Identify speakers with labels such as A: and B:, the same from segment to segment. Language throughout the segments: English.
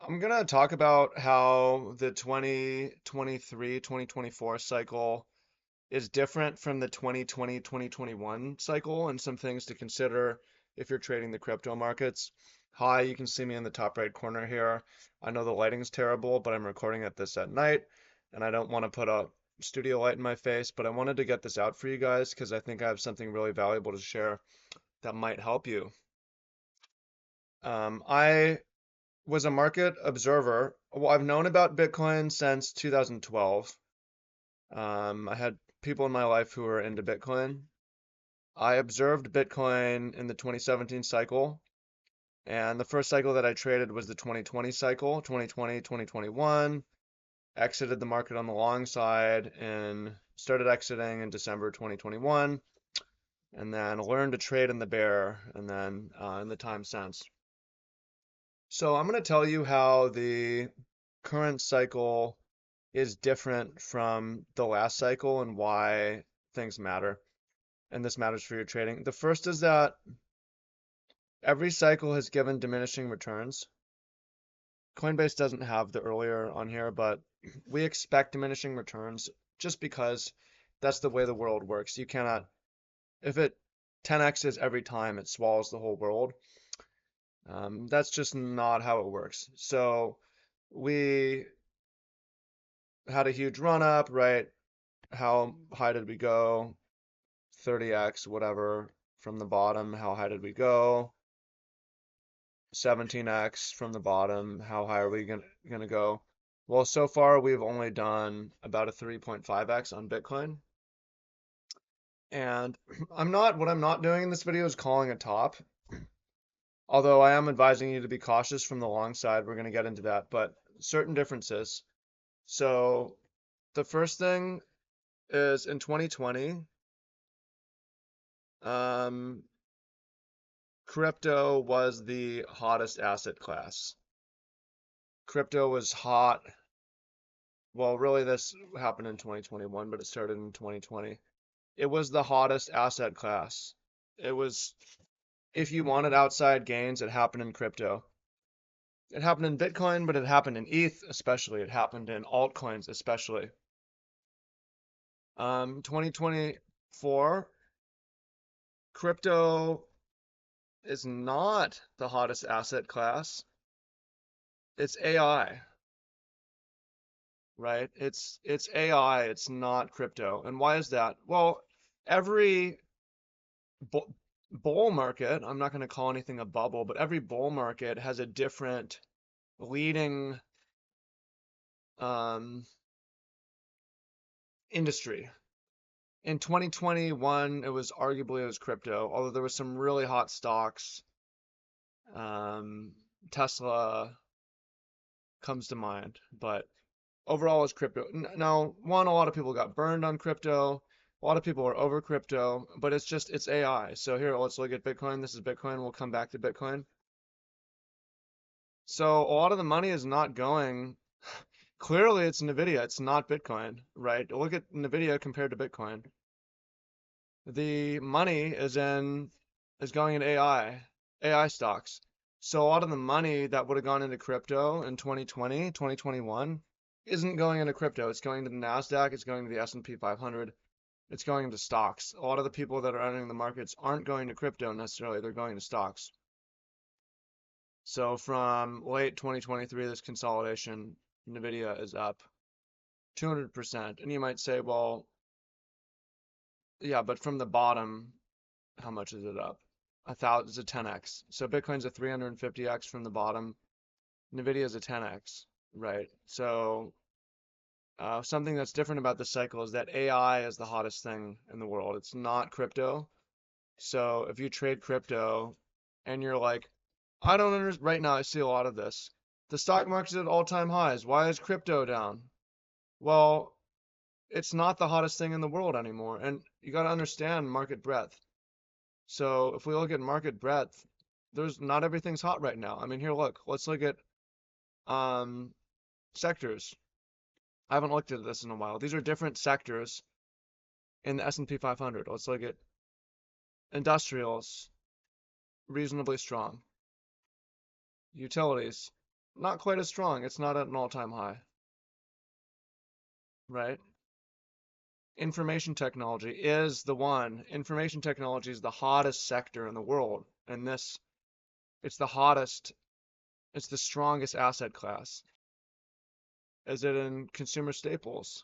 A: I'm gonna talk about how the 2023-2024 cycle is different from the 2020-2021 cycle and some things to consider if you're trading the crypto markets. Hi, you can see me in the top right corner here. I know the lighting's terrible, but I'm recording this at night and I don't want to put a studio light in my face, but I wanted to get this out for you guys because I think I have something really valuable to share that might help you. I was a market observer. Well, I've known about Bitcoin since 2012. I had people in my life who were into Bitcoin. I observed Bitcoin in the 2017 cycle, and the first cycle that I traded was the 2020 cycle, 2020, 2021. Exited the market on the long side and started exiting in December 2021, and then learned to trade in the bear, and then in the time since. So I'm going to tell you how the current cycle is different from the last cycle and why things matter. And this matters for your trading. The first is that every cycle has given diminishing returns. Coinbase doesn't have the earlier on here, but we expect diminishing returns just because that's the way the world works. You cannot, if it 10x's every time, it swallows the whole world. That's just not how it works. So we had a huge run up, right? How high did we go? 30x, whatever, from the bottom. How high did we go? 17x from the bottom. How high are we gonna go? Well, so far we've only done about a 3.5x on Bitcoin. And what I'm not doing in this video is calling a top. Although I am advising you to be cautious from the long side. We're gonna get into that, but certain differences. So the first thing is in 2020, um, crypto was the hottest asset class. Crypto was hot. Well, really, this happened in 2021, but it started in 2020. It was the hottest asset class. It was, if you wanted outside gains, it happened in crypto. It happened in Bitcoin, but it happened in ETH especially. It happened in altcoins especially. 2024, crypto is not the hottest asset class. It's AI, right? It's AI, it's not crypto. And why is that? Well, every bu- bull market, I'm not going to call anything a bubble, but every bull market has a different leading um, industry. In 2021, it was crypto, although there was some really hot stocks. Um, Tesla comes to mind, but overall it's crypto. Now, a lot of people got burned on crypto. A lot of people are over crypto, but it's AI. So here, let's look at Bitcoin. This is Bitcoin. We'll come back to Bitcoin. So a lot of the money is not going. Clearly, it's Nvidia. It's not Bitcoin, right? Look at Nvidia compared to Bitcoin. The money is going in AI stocks. So a lot of the money that would have gone into crypto in 2020, 2021 isn't going into crypto. It's going to the Nasdaq. It's going to the S&P 500. It's going into stocks. A lot of the people that are entering the markets aren't going to crypto necessarily. They're going to stocks. So from late 2023, this consolidation, Nvidia is up 200%. And you might say, well, yeah, but from the bottom, how much is it up? It's a 10x. So Bitcoin's a 350x from the bottom. Nvidia is a 10x, right? So something that's different about this cycle is that AI is the hottest thing in the world. It's not crypto. So if you trade crypto and you're like, I don't understand, right now I see a lot of this. The stock market's at all-time highs. Why is crypto down? Well, it's not the hottest thing in the world anymore. And you got to understand market breadth. So if we look at market breadth, there's not everything's hot right now. I mean, here, look, let's look at um, sectors. I haven't looked at this in a while. These are different sectors in the S&P 500. Let's look at industrials, reasonably strong. Utilities, Not quite as strong. It's not at an all-time high, right? Information technology is the one. Information technology is the hottest sector in the world. And it's the hottest, it's the strongest asset class. Is it in consumer staples?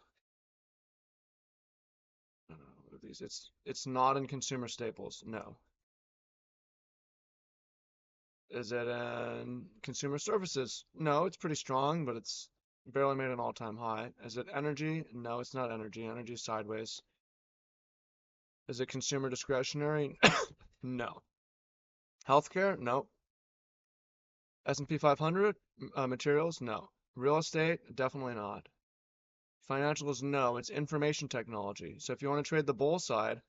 A: What are these? It's not in consumer staples. No. Is it in consumer services? No, it's pretty strong, but it's barely made an all-time high. Is it energy? No, it's not energy. Energy's sideways. Is it consumer discretionary? No. Healthcare? No. S&P 500? Materials? No. Real estate? Definitely not. Financials? No. It's information technology. So if you want to trade the bull side,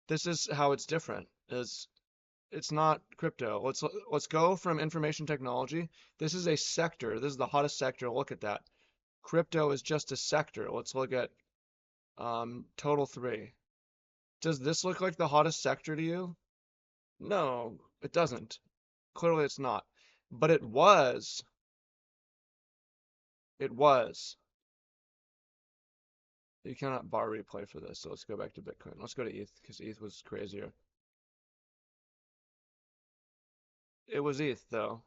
A: this is how it's different. Is it's not crypto. Let's go from information technology. This is a sector. This is the hottest sector. Look at that. Crypto is just a sector. Let's look at total three. Does this look like the hottest sector to you? No, it doesn't. Clearly it's not. But it was. It was. You cannot bar replay for this. So let's go back to Bitcoin. Let's go to ETH because ETH was crazier. It was ETH though.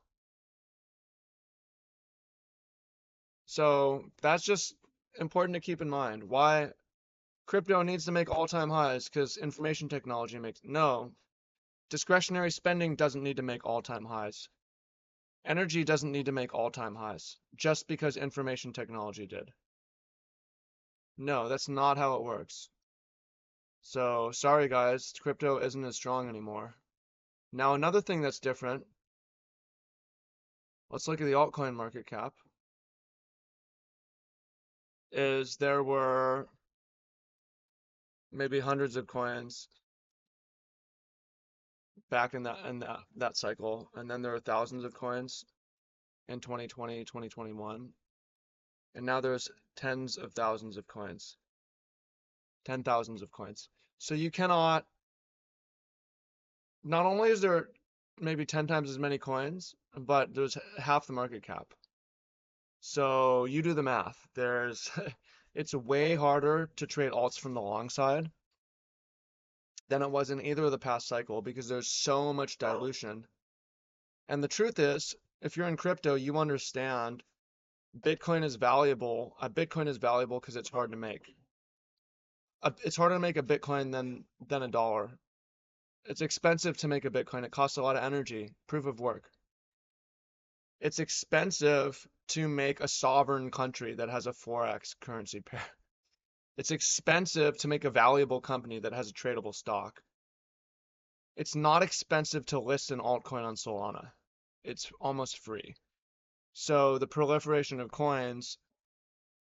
A: So that's just important to keep in mind. Why crypto needs to make all-time highs because information technology makes no. Discretionary spending doesn't need to make all-time highs. Energy doesn't need to make all-time highs just because information technology did. No, that's not how it works. So sorry guys, crypto isn't as strong anymore. Now another thing that's different, let's look at the altcoin market cap, is there were maybe hundreds of coins back in that cycle, and then there were thousands of coins in 2020, 2021, and now there's tens of thousands of coins, 10,000s of coins. So you cannot, not only is there maybe 10 times as many coins, but there's half the market cap. So you do the math. It's way harder to trade alts from the long side than it was in either of the past cycle because there's so much dilution. And the truth is, if you're in crypto, you understand Bitcoin is valuable. A Bitcoin is valuable because it's hard to make. It's harder to make a Bitcoin than a dollar. It's expensive to make a Bitcoin. It costs a lot of energy. Proof of work. It's expensive to make a sovereign country that has a Forex currency pair. It's expensive to make a valuable company that has a tradable stock. It's not expensive to list an altcoin on Solana. It's almost free. So the proliferation of coins,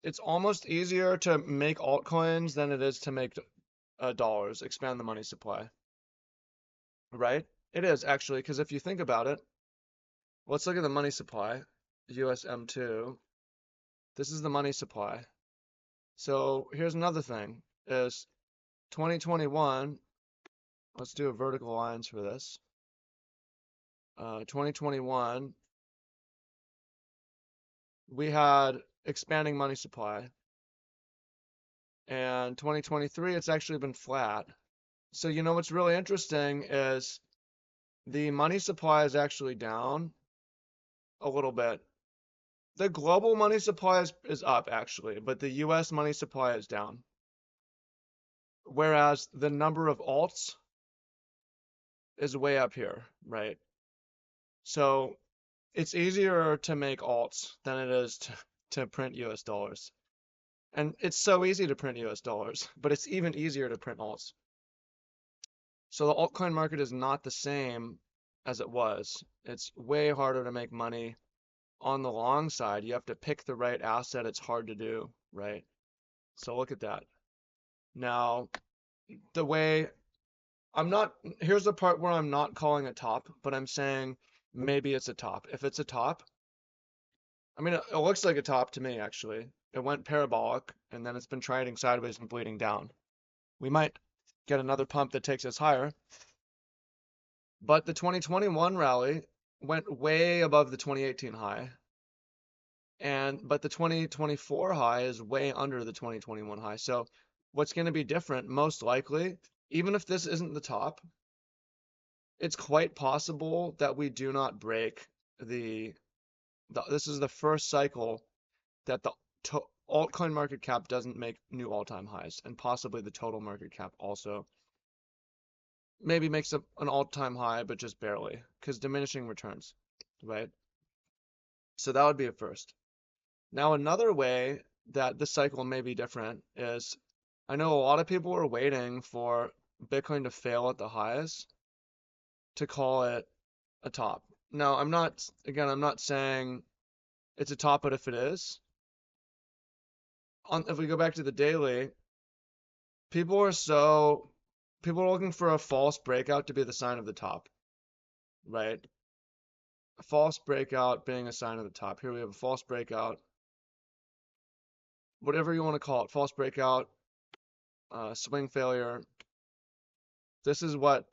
A: it's almost easier to make altcoins than it is to make dollars, expand the money supply. Right? It is actually, because if you think about it, let's look at the money supply, USM2. This is the money supply. So here's another thing, is 2021, let's do a vertical lines for this. 2021, we had expanding money supply. And 2023, it's actually been flat. So you know what's really interesting is the money supply is actually down a little bit. The global money supply is up actually, but the US money supply is down. Whereas the number of alts is way up here, right? So it's easier to make alts than it is to print US dollars. And it's so easy to print US dollars, but it's even easier to print alts. So the altcoin market is not the same as it was. It's way harder to make money on the long side. You have to pick the right asset. It's hard to do, right? So look at that. Now, the way here's the part where I'm not calling it top, but I'm saying maybe it's a top. If it's a top, I mean, it looks like a top to me, actually. It went parabolic, and then it's been trading sideways and bleeding down. We might get another pump that takes us higher. But the 2021 rally went way above the 2018 high. But the 2024 high is way under the 2021 high. So what's going to be different, most likely, even if this isn't the top, it's quite possible that we do not break the, this is the first cycle that the altcoin market cap doesn't make new all-time highs, and possibly the total market cap also maybe makes an all-time high, but just barely, because diminishing returns, right? So that would be a first. Now, another way that this cycle may be different is I know a lot of people are waiting for Bitcoin to fail at the highs to call it a top. Now, I'm not saying it's a top, but if it is, if we go back to the daily, people are so, people are looking for a false breakout to be the sign of the top, right? A false breakout being a sign of the top. Here we have a false breakout, whatever you want to call it, false breakout, swing failure. This is what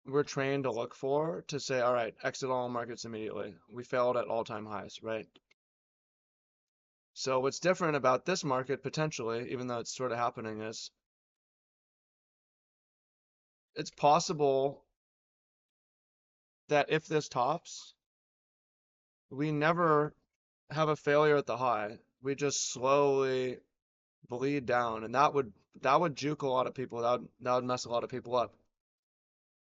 A: we're trained to look for to say, all right, exit all markets immediately. We failed at all-time highs, right? So what's different about this market potentially, even though it's sort of happening, is it's possible that if this tops, we never have a failure at the high. We just slowly bleed down, and that would juke a lot of people. That would mess a lot of people up.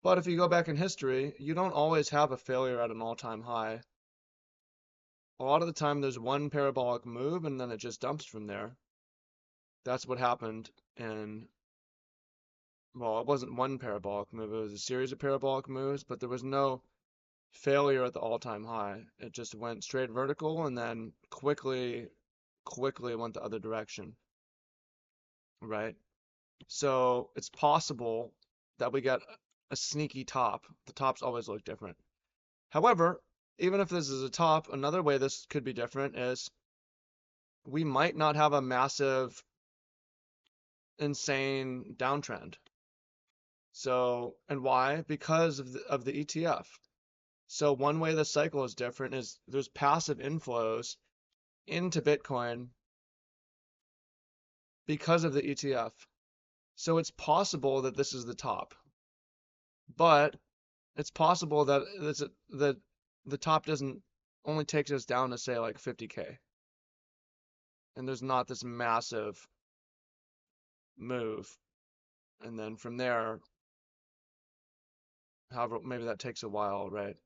A: But if you go back in history, you don't always have a failure at an all-time high. A lot of the time there's one parabolic move and then it just dumps from there. That's what happened in, well, it wasn't one parabolic move, it was a series of parabolic moves, but there was no failure at the all-time high. It just went straight vertical and then quickly went the other direction, right? So it's possible that we get a sneaky top. The tops always look different. However, even if this is a top, another way this could be different is we might not have a massive, insane downtrend. So, and why? Because of the ETF. So one way the cycle is different is there's passive inflows into Bitcoin because of the ETF. So it's possible that this is the top, but it's possible that that the top doesn't only takes us down to say like 50K, and there's not this massive move, and then from there, however, maybe that takes a while, right?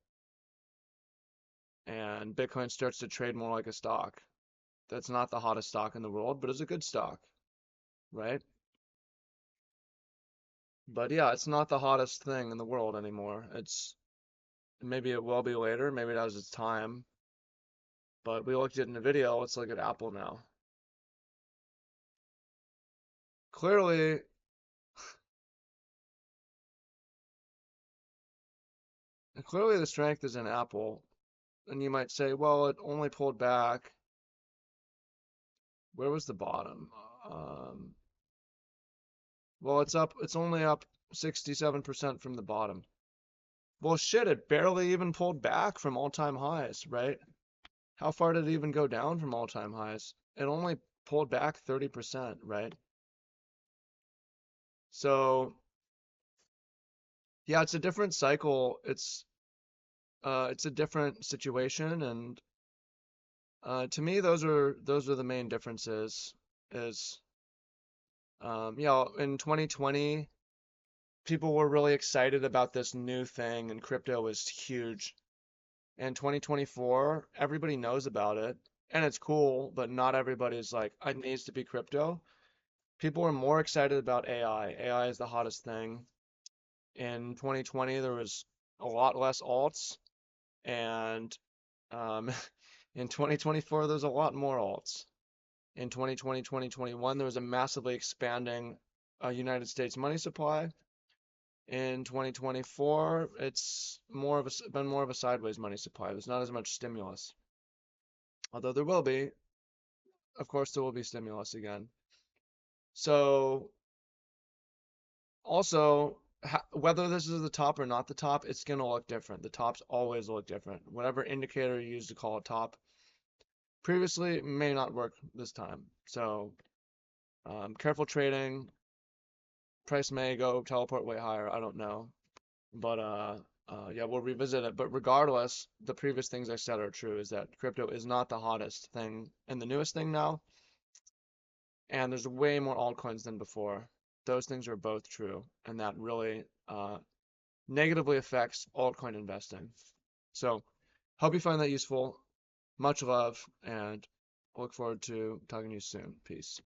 A: And Bitcoin starts to trade more like a stock. That's not the hottest stock in the world, but it's a good stock, right? But yeah, it's not the hottest thing in the world anymore. Maybe it will be later, maybe it has its time, but we looked at it in a video, let's look at Apple now. Clearly, clearly the strength is in Apple, and you might say, well, it only pulled back. Where was the bottom? Um, well, it's only up 67% from the bottom. Well, shit, it barely even pulled back from all-time highs, right? How far did it even go down from all-time highs? It only pulled back 30%, right? So, yeah, it's a different cycle. It's a different situation, and to me, those are the main differences. Is in 2020, people were really excited about this new thing, and crypto was huge. And 2024, everybody knows about it, and it's cool, but not everybody's like, it needs to be crypto. People are more excited about AI. AI is the hottest thing. In 2020, there was a lot less alts, and um, in 2024, there's a lot more alts. In 2020, 2021, there was a massively expanding United States money supply. In 2024, it's been more of a sideways money supply. There's not as much stimulus. Although there will be, of course, there will be stimulus again. So also, whether this is the top or not the top, it's going to look different. The tops always look different. Whatever indicator you use to call a top, previously may not work this time. So careful trading. Price may go teleport way higher. I don't know. But yeah, we'll revisit it. But regardless, the previous things I said are true, is that crypto is not the hottest thing and the newest thing now, and there's way more altcoins than before. Those things are both true, and that really negatively affects altcoin investing. So, hope you find that useful. Much love, and I look forward to talking to you soon. Peace.